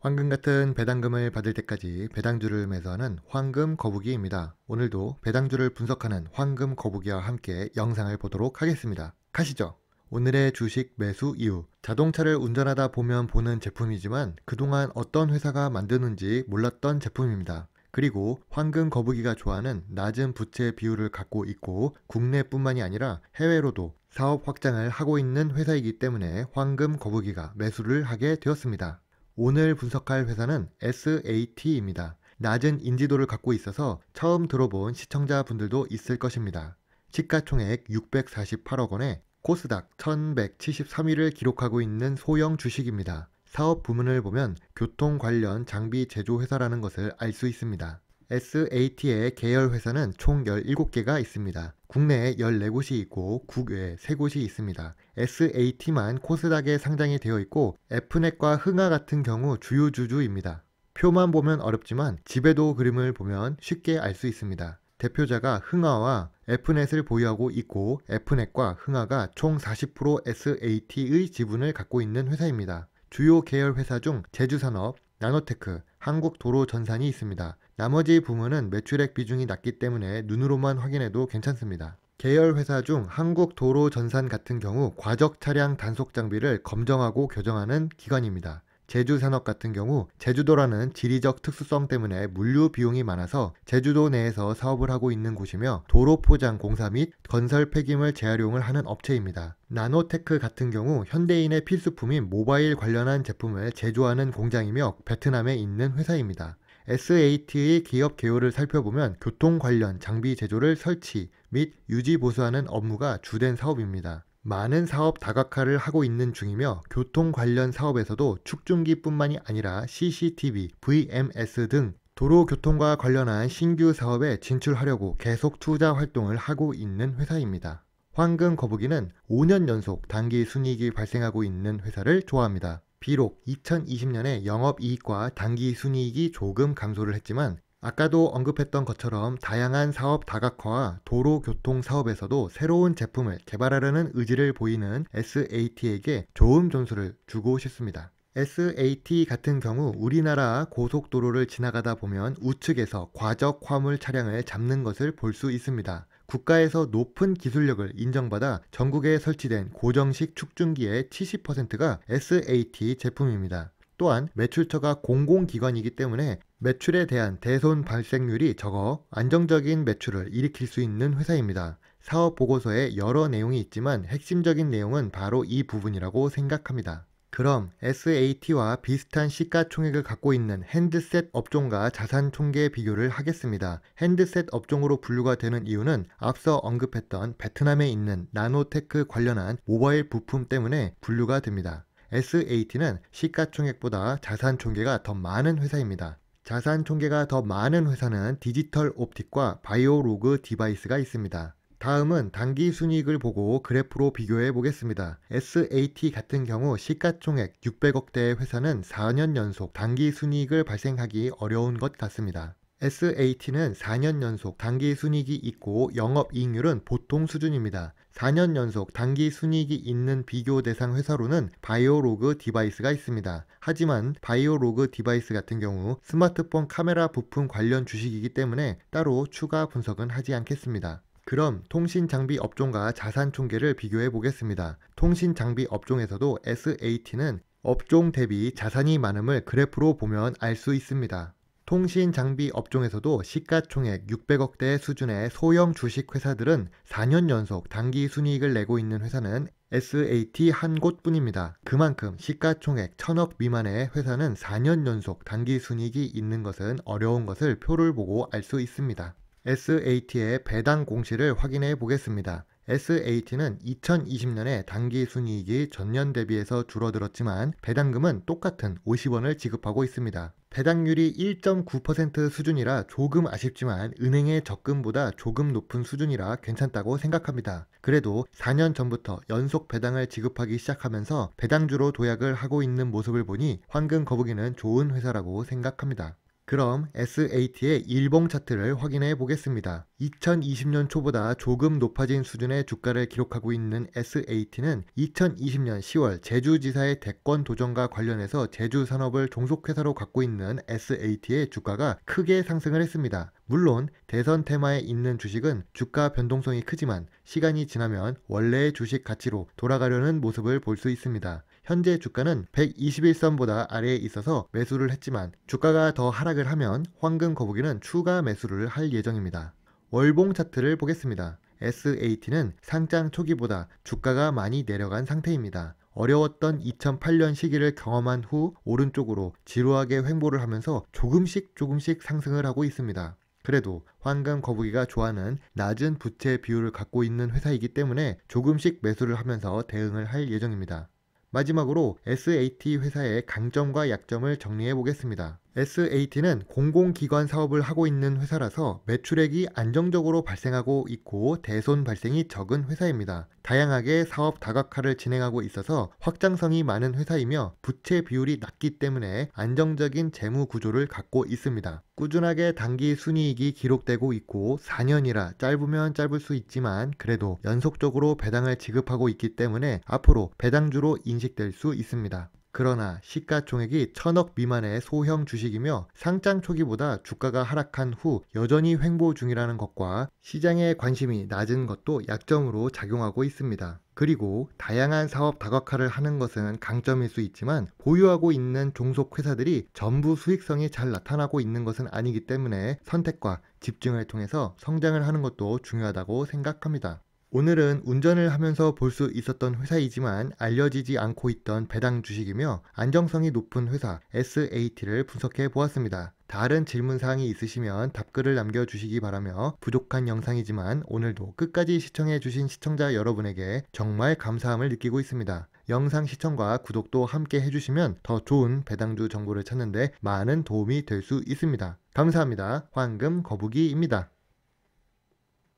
황금 같은 배당금을 받을 때까지 배당주를 매수하는 황금 거북이입니다. 오늘도 배당주를 분석하는 황금 거북이와 함께 영상을 보도록 하겠습니다. 가시죠. 오늘의 주식 매수 이유. 자동차를 운전하다 보면 보는 제품이지만 그동안 어떤 회사가 만드는지 몰랐던 제품입니다. 그리고 황금 거북이가 좋아하는 낮은 부채 비율을 갖고 있고 국내뿐만이 아니라 해외로도 사업 확장을 하고 있는 회사이기 때문에 황금 거북이가 매수를 하게 되었습니다. 오늘 분석할 회사는 SAT입니다. 낮은 인지도를 갖고 있어서 처음 들어본 시청자분들도 있을 것입니다. 시가총액 648억 원에 코스닥 1173위를 기록하고 있는 소형 주식입니다. 사업 부문을 보면 교통 관련 장비 제조 회사라는 것을 알 수 있습니다. SAT의 계열 회사는 총 17개가 있습니다. 국내에 14곳이 있고 국외에 3곳이 있습니다. SAT만 코스닥에 상장이 되어 있고 F넷과 흥하 같은 경우 주요 주주입니다. 표만 보면 어렵지만 집에도 그림을 보면 쉽게 알 수 있습니다. 대표자가 흥하와 F넷을 보유하고 있고 F넷과 흥하가 총 40% SAT의 지분을 갖고 있는 회사입니다. 주요 계열 회사 중 제주산업, 나노테크, 한국도로전산이 있습니다. 나머지 부문은 매출액 비중이 낮기 때문에 눈으로만 확인해도 괜찮습니다. 계열 회사 중 한국도로전산 같은 경우 과적 차량 단속 장비를 검정하고 교정하는 기관입니다. 제주산업 같은 경우 제주도라는 지리적 특수성 때문에 물류 비용이 많아서 제주도 내에서 사업을 하고 있는 곳이며 도로 포장 공사 및 건설 폐기물 재활용을 하는 업체입니다. 나노테크 같은 경우 현대인의 필수품인 모바일 관련한 제품을 제조하는 공장이며 베트남에 있는 회사입니다. SAT의 기업 개요를 살펴보면 교통 관련 장비 제조를 설치 및 유지 보수하는 업무가 주된 사업입니다. 많은 사업 다각화를 하고 있는 중이며 교통 관련 사업에서도 축중기뿐만이 아니라 CCTV, VMS 등 도로교통과 관련한 신규 사업에 진출하려고 계속 투자 활동을 하고 있는 회사입니다. 황금 거북이는 5년 연속 단기 순이익이 발생하고 있는 회사를 좋아합니다. 비록 2020년에 영업이익과 단기 순이익이 조금 감소를 했지만 아까도 언급했던 것처럼 다양한 사업 다각화와 도로교통 사업에서도 새로운 제품을 개발하려는 의지를 보이는 SAT에게 좋은 점수를 주고 싶습니다. SAT 같은 경우 우리나라 고속도로를 지나가다 보면 우측에서 과적 화물 차량을 잡는 것을 볼 수 있습니다. 국가에서 높은 기술력을 인정받아 전국에 설치된 고정식 축중기의 70%가 SAT 제품입니다. 또한 매출처가 공공기관이기 때문에 매출에 대한 대손 발생률이 적어 안정적인 매출을 일으킬 수 있는 회사입니다. 사업 보고서에 여러 내용이 있지만 핵심적인 내용은 바로 이 부분이라고 생각합니다. 그럼 SAT와 비슷한 시가총액을 갖고 있는 핸드셋 업종과 자산 총계 비교를 하겠습니다. 핸드셋 업종으로 분류가 되는 이유는 앞서 언급했던 베트남에 있는 나노테크 관련한 모바일 부품 때문에 분류가 됩니다. SAT는 시가총액보다 자산 총계가 더 많은 회사입니다. 자산 총계가 더 많은 회사는 디지털 옵틱과 바이오로그 디바이스가 있습니다. 다음은 단기 순이익을 보고 그래프로 비교해 보겠습니다. SAT 같은 경우 시가총액 600억대의 회사는 4년 연속 단기 순이익을 발생하기 어려운 것 같습니다. SAT는 4년 연속 단기 순이익이 있고 영업이익률은 보통 수준입니다. 4년 연속 단기 순이익이 있는 비교 대상 회사로는 바이오로그 디바이스가 있습니다. 하지만 바이오로그 디바이스 같은 경우 스마트폰 카메라 부품 관련 주식이기 때문에 따로 추가 분석은 하지 않겠습니다. 그럼 통신장비 업종과 자산 총계를 비교해 보겠습니다. 통신장비 업종에서도 SAT는 업종 대비 자산이 많음을 그래프로 보면 알 수 있습니다. 통신장비 업종에서도 시가총액 600억대 수준의 소형 주식 회사들은 4년 연속 단기 순이익을 내고 있는 회사는 SAT 한 곳뿐입니다. 그만큼 시가총액 1000억 미만의 회사는 4년 연속 단기 순이익이 있는 것은 어려운 것을 표를 보고 알 수 있습니다. SAT의 배당 공시를 확인해 보겠습니다. SAT는 2020년에 단기 순이익이 전년 대비해서 줄어들었지만 배당금은 똑같은 50원을 지급하고 있습니다. 배당률이 1.9% 수준이라 조금 아쉽지만 은행의 적금보다 조금 높은 수준이라 괜찮다고 생각합니다. 그래도 4년 전부터 연속 배당을 지급하기 시작하면서 배당주로 도약을 하고 있는 모습을 보니 황금 거북이는 좋은 회사라고 생각합니다. 그럼 SAT의 일봉 차트를 확인해 보겠습니다. 2020년 초보다 조금 높아진 수준의 주가를 기록하고 있는 SAT는 2020년 10월 제주지사의 대권 도전과 관련해서 제주 산업을 종속회사로 갖고 있는 SAT의 주가가 크게 상승을 했습니다. 물론 대선 테마에 있는 주식은 주가 변동성이 크지만 시간이 지나면 원래의 주식 가치로 돌아가려는 모습을 볼 수 있습니다. 현재 주가는 121선보다 아래에 있어서 매수를 했지만 주가가 더 하락을 하면 황금 거북이는 추가 매수를 할 예정입니다. 월봉 차트를 보겠습니다. SAT는 상장 초기보다 주가가 많이 내려간 상태입니다. 어려웠던 2008년 시기를 경험한 후 오른쪽으로 지루하게 횡보를 하면서 조금씩 상승을 하고 있습니다. 그래도 황금 거북이가 좋아하는 낮은 부채 비율을 갖고 있는 회사이기 때문에 조금씩 매수를 하면서 대응을 할 예정입니다. 마지막으로 SAT 회사의 강점과 약점을 정리해 보겠습니다. SAT는 공공기관 사업을 하고 있는 회사라서 매출액이 안정적으로 발생하고 있고 대손 발생이 적은 회사입니다. 다양하게 사업 다각화를 진행하고 있어서 확장성이 많은 회사이며 부채 비율이 낮기 때문에 안정적인 재무 구조를 갖고 있습니다. 꾸준하게 단기 순이익이 기록되고 있고 4년이라 짧으면 짧을 수 있지만 그래도 연속적으로 배당을 지급하고 있기 때문에 앞으로 배당주로 인식될 수 있습니다. 그러나 시가총액이 1000억 미만의 소형 주식이며 상장 초기보다 주가가 하락한 후 여전히 횡보 중이라는 것과 시장의 관심이 낮은 것도 약점으로 작용하고 있습니다. 그리고 다양한 사업 다각화를 하는 것은 강점일 수 있지만 보유하고 있는 종속 회사들이 전부 수익성이 잘 나타나고 있는 것은 아니기 때문에 선택과 집중을 통해서 성장을 하는 것도 중요하다고 생각합니다. 오늘은 운전을 하면서 볼 수 있었던 회사이지만 알려지지 않고 있던 배당 주식이며 안정성이 높은 회사 SAT를 분석해 보았습니다. 다른 질문사항이 있으시면 답글을 남겨주시기 바라며 부족한 영상이지만 오늘도 끝까지 시청해 주신 시청자 여러분에게 정말 감사함을 느끼고 있습니다. 영상 시청과 구독도 함께 해주시면 더 좋은 배당주 정보를 찾는데 많은 도움이 될 수 있습니다. 감사합니다. 황금 거북이입니다.